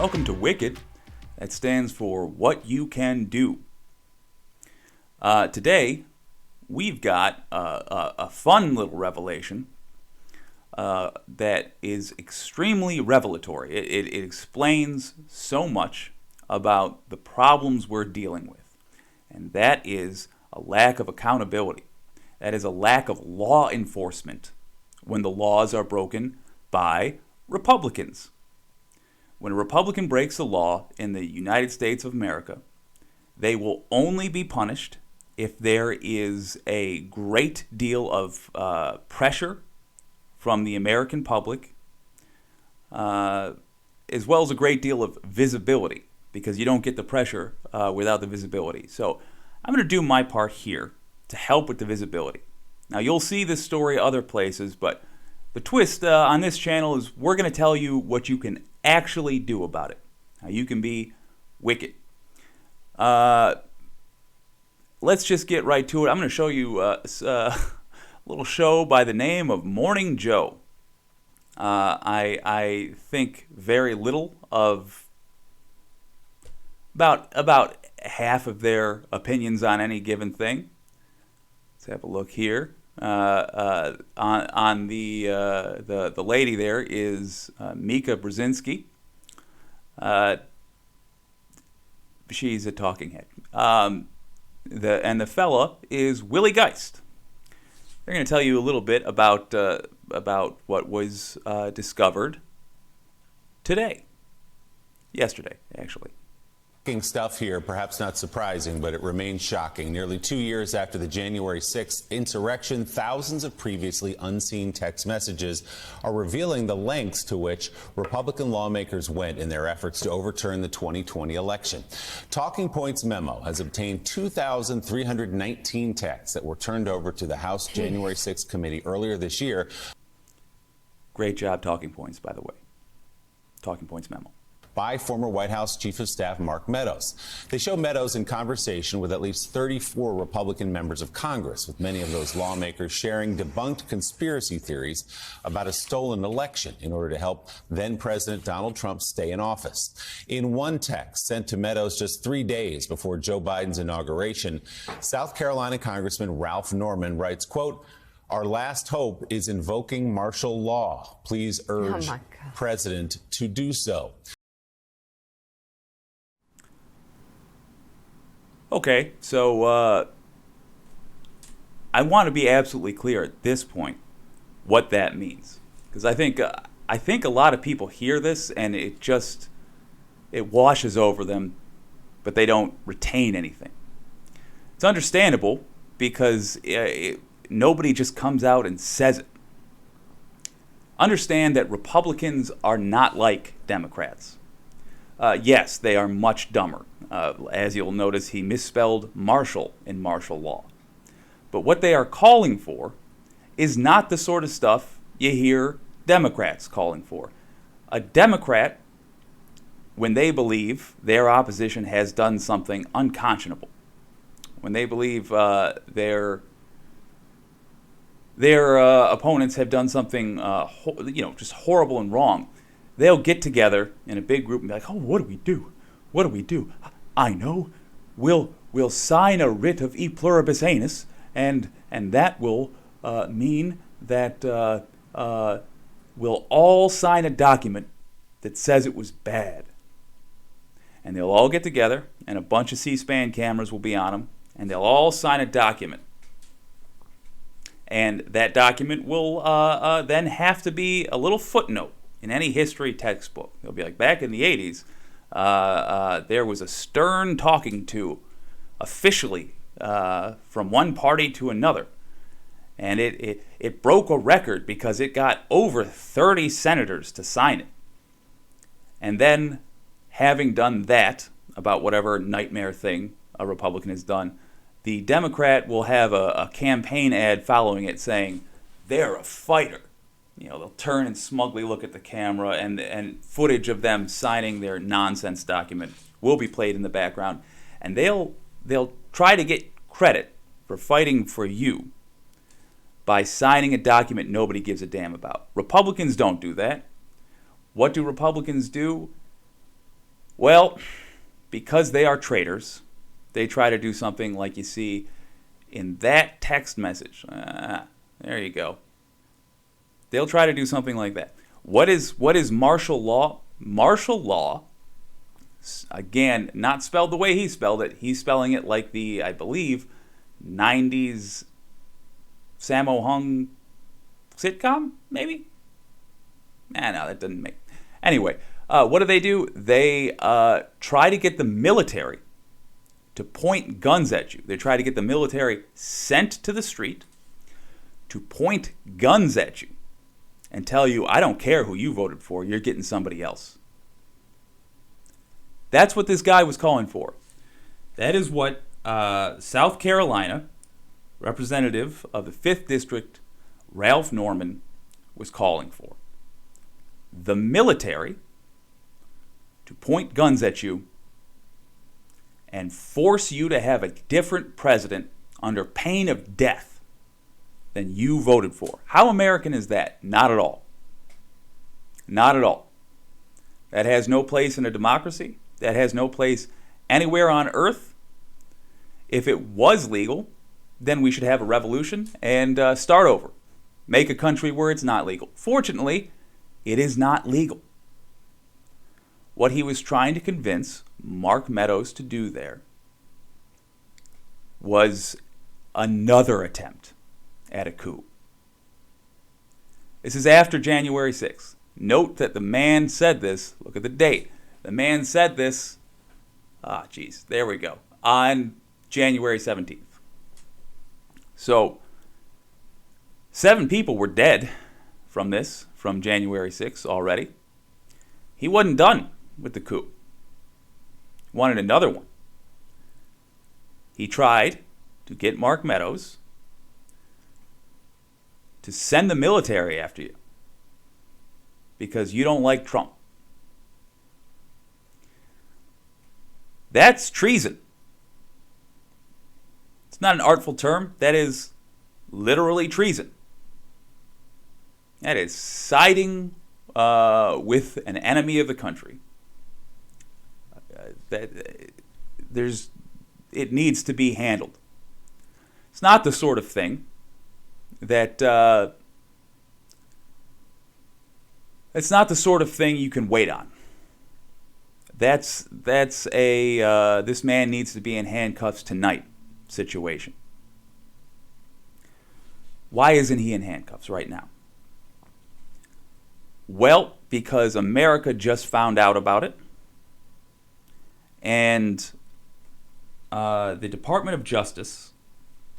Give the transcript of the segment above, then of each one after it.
Welcome to WYCD. That stands for What You Can Do. Today, we've got a fun little revelation that is extremely revelatory. It explains so much about the problems we're dealing with. And that is a lack of accountability. That is a lack of law enforcement when the laws are broken by Republicans. When a Republican breaks a law in the United States of America, they will only be punished if there is a great deal of pressure from the American public, as well as a great deal of visibility, because you don't get the pressure without the visibility. So I'm going to do my part here to help with the visibility. Now, you'll see this story other places, but the twist on this channel is we're going to tell you what you can actually do about it. How you can be WYCD. Let's just get right to it. I'm going to show you a little show by the name of Morning Joe. I think very little of about half of their opinions on any given thing. Let's have a look here. On the lady there is Mika Brzezinski. She's a talking head. The fella is Willie Geist. They're going to tell you a little bit about what was discovered yesterday, actually. Stuff here, perhaps not surprising, but it remains shocking. Nearly 2 years after the January 6th insurrection, thousands of previously unseen text messages are revealing the lengths to which Republican lawmakers went in their efforts to overturn the 2020 election. Talking Points memo has obtained 2,319 texts that were turned over to the House January 6th committee earlier this year. Great job, Talking Points, by the way. Talking Points memo. By former White House Chief of Staff Mark Meadows. They show Meadows in conversation with at least 34 Republican members of Congress, with many of those lawmakers sharing debunked conspiracy theories about a stolen election in order to help then-President Donald Trump stay in office. In one text sent to Meadows just 3 days before Joe Biden's inauguration, South Carolina Congressman Ralph Norman writes, quote, "Our last hope is invoking martial law. Please urge President to do so." Okay, so I want to be absolutely clear at this point what that means, because I think a lot of people hear this and it washes over them, but they don't retain anything. It's understandable because nobody just comes out and says it. Understand that Republicans are not like Democrats. Yes, they are much dumber. As you'll notice, he misspelled martial in martial law. But what they are calling for is not the sort of stuff you hear Democrats calling for. A Democrat, when they believe their opposition has done something unconscionable, when they believe their opponents have done something just horrible and wrong, they'll get together in a big group and be like, "Oh, what do we do? What do we do? I know. We'll sign a writ of e pluribus anus, and that will mean that we'll all sign a document that says it was bad." And they'll all get together, and a bunch of C-SPAN cameras will be on them, and they'll all sign a document. And that document will then have to be a little footnote in any history textbook. They'll be like, back in the 80s, there was a stern talking to officially from one party to another. And it broke a record because it got over 30 senators to sign it. And then, having done that, about whatever nightmare thing a Republican has done, the Democrat will have a campaign ad following it saying, "They're a fighter." They'll turn and smugly look at the camera, and footage of them signing their nonsense document will be played in the background. And they'll try to get credit for fighting for you by signing a document nobody gives a damn about. Republicans don't do that. What do Republicans do? Well, because they are traitors, they try to do something like you see in that text message. There you go. They'll try to do something like that. What is martial law? Martial law, again, not spelled the way he spelled it. He's spelling it like the, I believe, 90s Sammo Hung sitcom, maybe? No, that doesn't make... Anyway, what do? They try to get the military to point guns at you. They try to get the military sent to the street to point guns at you and tell you, I don't care who you voted for, you're getting somebody else. That's what this guy was calling for. That is what South Carolina, representative of the 5th District, Ralph Norman, was calling for. The military to point guns at you and force you to have a different president under pain of death than you voted for. How American is that? Not at all. Not at all. That has no place in a democracy. That has no place anywhere on earth. If it was legal, then we should have a revolution and start over. Make a country where it's not legal. Fortunately, it is not legal. What he was trying to convince Mark Meadows to do there was another attempt at a coup. This is after January 6th. Note that the man said this, look at the date. The man said this, there we go, on January 17th. So, 7 people were dead from January 6th already. He wasn't done with the coup. He wanted another one. He tried to get Mark Meadows to send the military after you because you don't like Trump. That's treason. It's not an artful term. That is literally treason. That is siding with an enemy of the country. It needs to be handled. It's not the sort of thing that it's not the sort of thing you can wait on. That's a this man needs to be in handcuffs tonight situation. Why isn't he in handcuffs right now? Well, because America just found out about it, and the Department of Justice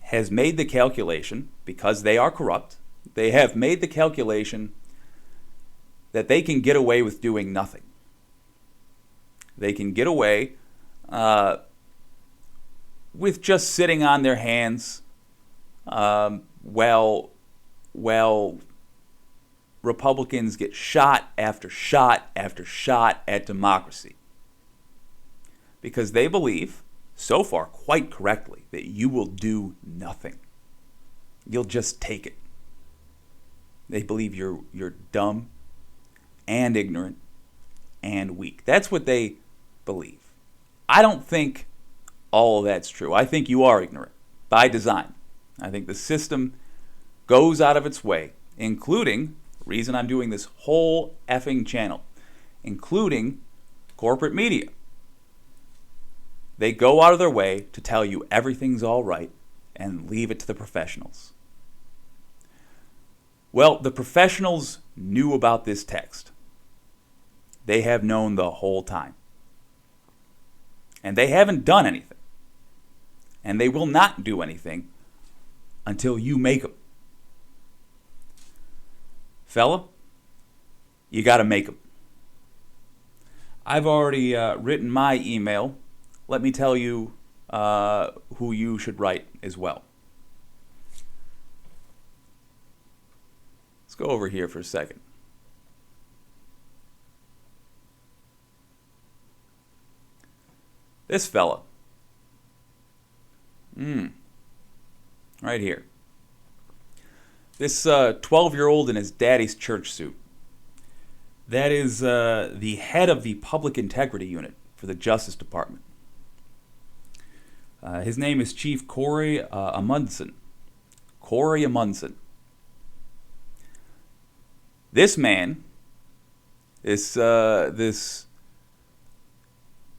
has made the calculation, because they are corrupt, they have made the calculation that they can get away with doing nothing. They can get away with just sitting on their hands while Republicans get shot after shot after shot at democracy. Because they believe, so far quite correctly, that you will do nothing. You'll just take it. They believe you're dumb and ignorant and weak. That's what they believe. I don't think all of that's true. I think you are ignorant by design. I think the system goes out of its way, including, the reason I'm doing this whole effing channel, including corporate media. They go out of their way to tell you everything's all right and leave it to the professionals. Well, the professionals knew about this text. They have known the whole time. And they haven't done anything. And they will not do anything until you make them. Fella, you got to make them. I've already written my email. Let me tell you who you should write as well. Let's go over here for a second. This fella. Right here. This 12-year-old in his daddy's church suit. That is the head of the Public Integrity Unit for the Justice Department. His name is Chief Corey Amundson. Corey Amundson. This man, this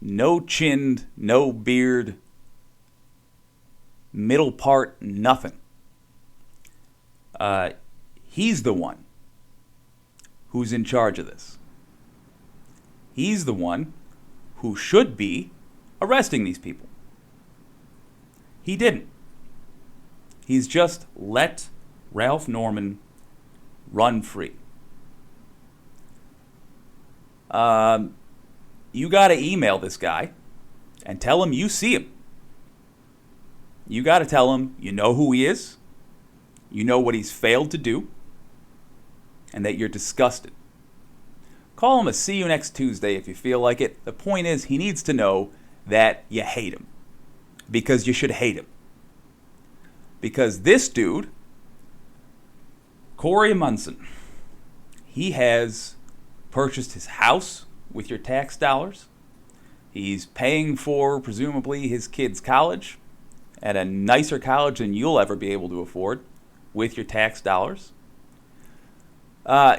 no-chinned, no-beard, middle part nothing. He's the one who's in charge of this. He's the one who should be arresting these people. He didn't. He's just let Ralph Norman run free. You got to email this guy and tell him you see him. You got to tell him you know who he is, you know what he's failed to do, and that you're disgusted. Call him a see you next Tuesday if you feel like it. The point is, he needs to know that you hate him. Because you should hate him. Because this dude, Corey Amundson, he has purchased his house with your tax dollars. He's paying for, presumably, his kid's college at a nicer college than you'll ever be able to afford with your tax dollars.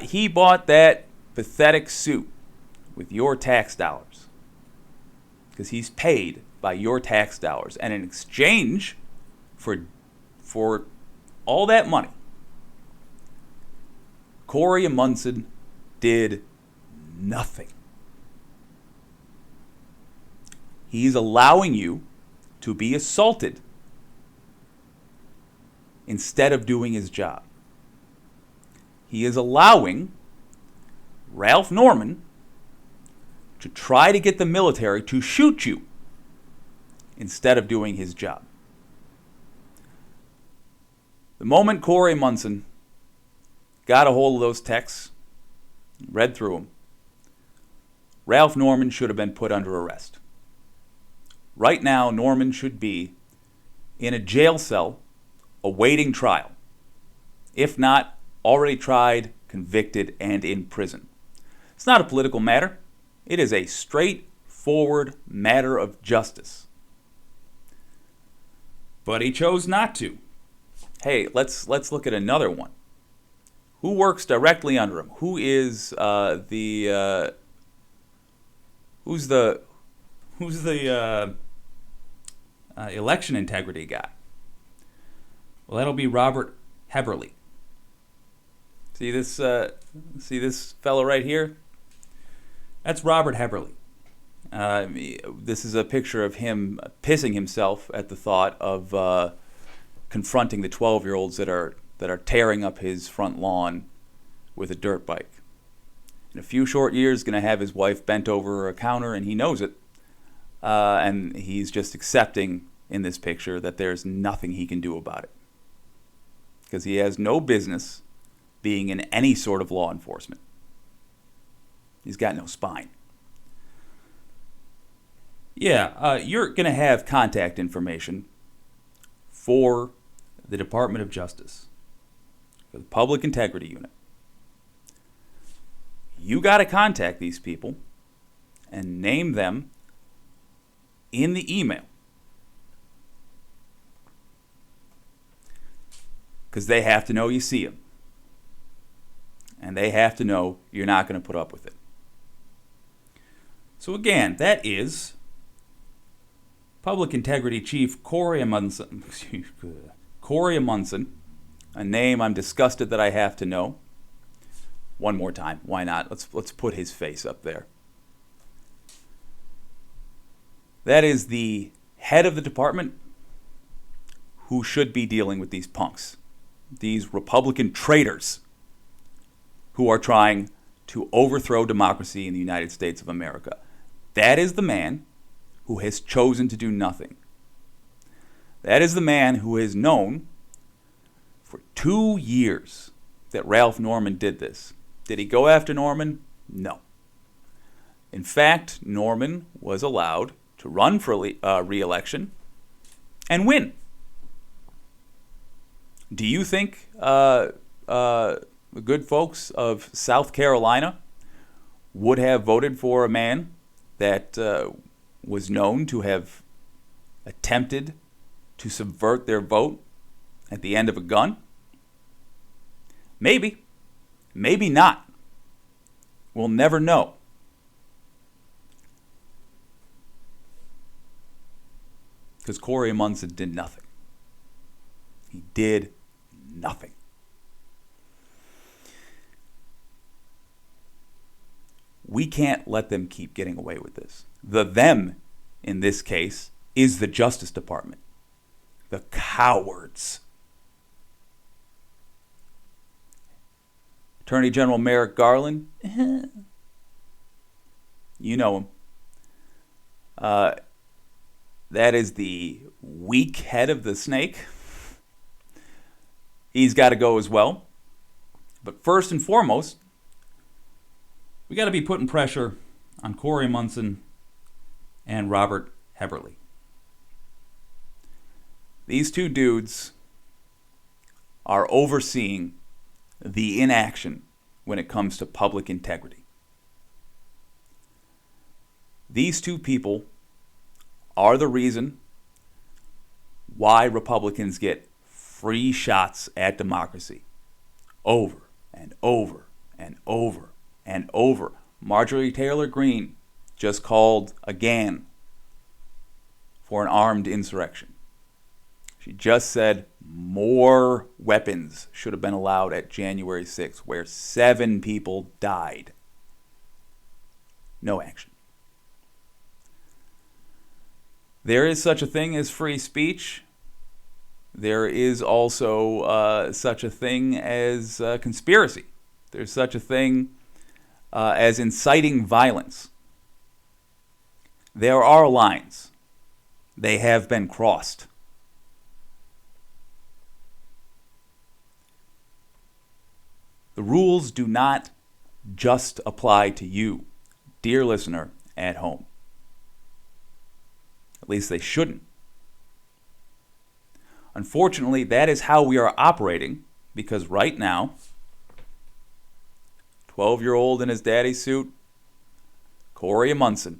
He bought that pathetic suit with your tax dollars because he's paid by your tax dollars. And in exchange for all that money, Corey Amundson did nothing. He's allowing you to be assaulted instead of doing his job. He is allowing Ralph Norman to try to get the military to shoot you instead of doing his job. The moment Corey Amundson got a hold of those texts, read through them, Ralph Norman should have been put under arrest. Right now, Norman should be in a jail cell awaiting trial. If not, already tried, convicted, and in prison. It's not a political matter. It is a straightforward matter of justice. But he chose not to. Hey, let's look at another one. Who works directly under him? Who is the election integrity guy? Well, that'll be Robert Heberle. See this fellow right here? That's Robert Heberle. This is a picture of him pissing himself at the thought of confronting the 12-year-olds that are tearing up his front lawn with a dirt bike. In a few short years, going to have his wife bent over a counter, and he knows it. And he's just accepting in this picture that there's nothing he can do about it. Because he has no business being in any sort of law enforcement. He's got no spine. Yeah, you're going to have contact information for the Department of Justice, for the Public Integrity Unit. You got to contact these people and name them in the email. Because they have to know you see them. And they have to know you're not going to put up with it. So again, that is Public Integrity Chief Corey Amundson. Corey Amundson, a name I'm disgusted that I have to know. One more time, why not? Let's put his face up there. That is the head of the department who should be dealing with these punks, these Republican traitors who are trying to overthrow democracy in the United States of America. That is the man who has chosen to do nothing. That is the man who has known for 2 years that Ralph Norman did this. Did he go after Norman? No. In fact, Norman was allowed to run for re-election and win. Do you think the good folks of South Carolina would have voted for a man that was known to have attempted to subvert their vote at the end of a gun? Maybe. Maybe not. We'll never know. Because Corey Amundson did nothing. He did nothing. We can't let them keep getting away with this. The them, in this case, is the Justice Department. The cowards. Attorney General Merrick Garland, you know him. That is the weak head of the snake. He's got to go as well. But first and foremost, we got to be putting pressure on Corey Amundson and Robert Heberle. These two dudes are overseeing the inaction when it comes to public integrity. These two people are the reason why Republicans get free shots at democracy over and over and over and over. Marjorie Taylor Greene just called again for an armed insurrection. She just said more weapons should have been allowed at January 6th, where 7 people died. No action. There is such a thing as free speech. There is also such a thing as conspiracy. There's such a thing as inciting violence. There are lines. They have been crossed. The rules do not just apply to you, dear listener, at home. At least they shouldn't. Unfortunately, that is how we are operating, because right now, 12-year-old in his daddy's suit, Corey Amundson,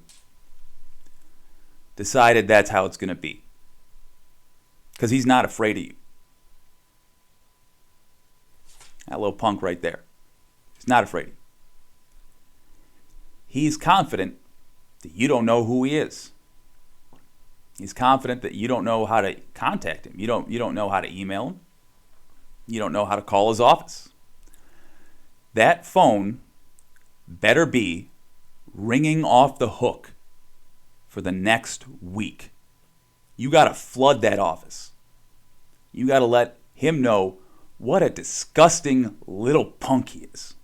decided that's how it's going to be. Because he's not afraid of you. That little punk right there. He's not afraid of you. He's confident that you don't know who he is. He's confident that you don't know how to contact him. You don't know how to email him. You don't know how to call his office. That phone better be ringing off the hook for the next week. You got to flood that office. You got to let him know what a disgusting little punk he is.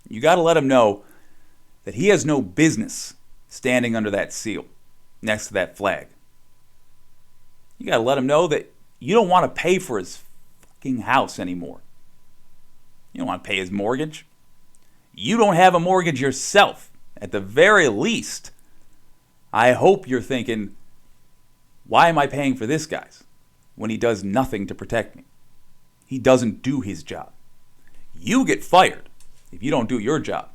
You got to let him know that he has no business standing under that seal next to that flag. You got to let him know that you don't want to pay for his fucking house anymore. You don't want to pay his mortgage. You don't have a mortgage yourself. At the very least, I hope you're thinking, why am I paying for this guy's when he does nothing to protect me? He doesn't do his job. You get fired if you don't do your job.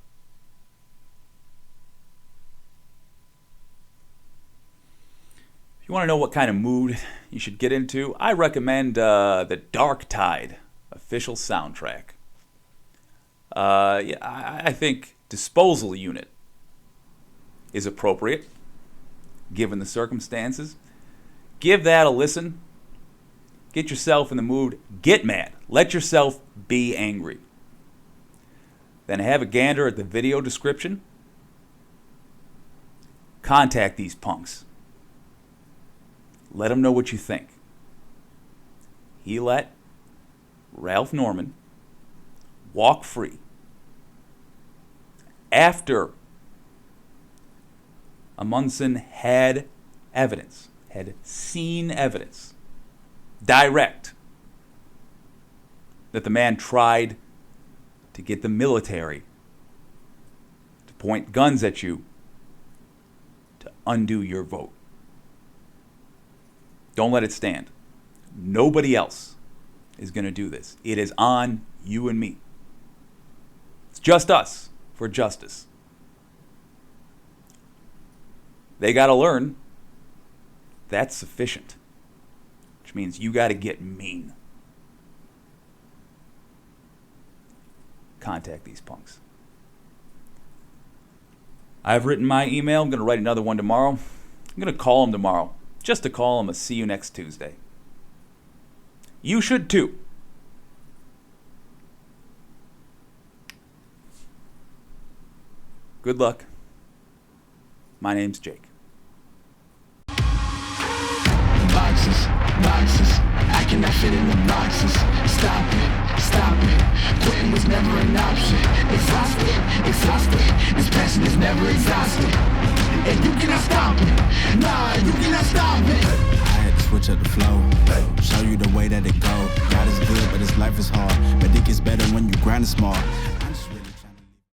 If you want to know what kind of mood you should get into, I recommend the Dark Tide official soundtrack. I think Disposal Unit is appropriate, given the circumstances. Give that a listen. Get yourself in the mood. Get mad. Let yourself be angry. Then have a gander at the video description. Contact these punks. Let them know what you think. He let Ralph Norman walk free after Amundson had evidence, had seen evidence, direct, that the man tried to get the military to point guns at you to undo your vote. Don't let it stand. Nobody else is going to do this. It is on you and me. It's just us for justice. they got to learn that's sufficient, which means you got to get mean. Contact these punks. I've written my email. I'm going to write another one tomorrow. I'm going to call them tomorrow, just to call them a see you next Tuesday. You should too. Good luck. My name's Jake. Boxes, I cannot fit in the boxes. Stop it. Quitting was never an option. Exhausted. This passion is never exhausted. And you cannot stop it. Nah, you cannot stop it. I had to switch up the flow, show you the way that it go. God is good, but his life is hard. But it gets better when you grind it small.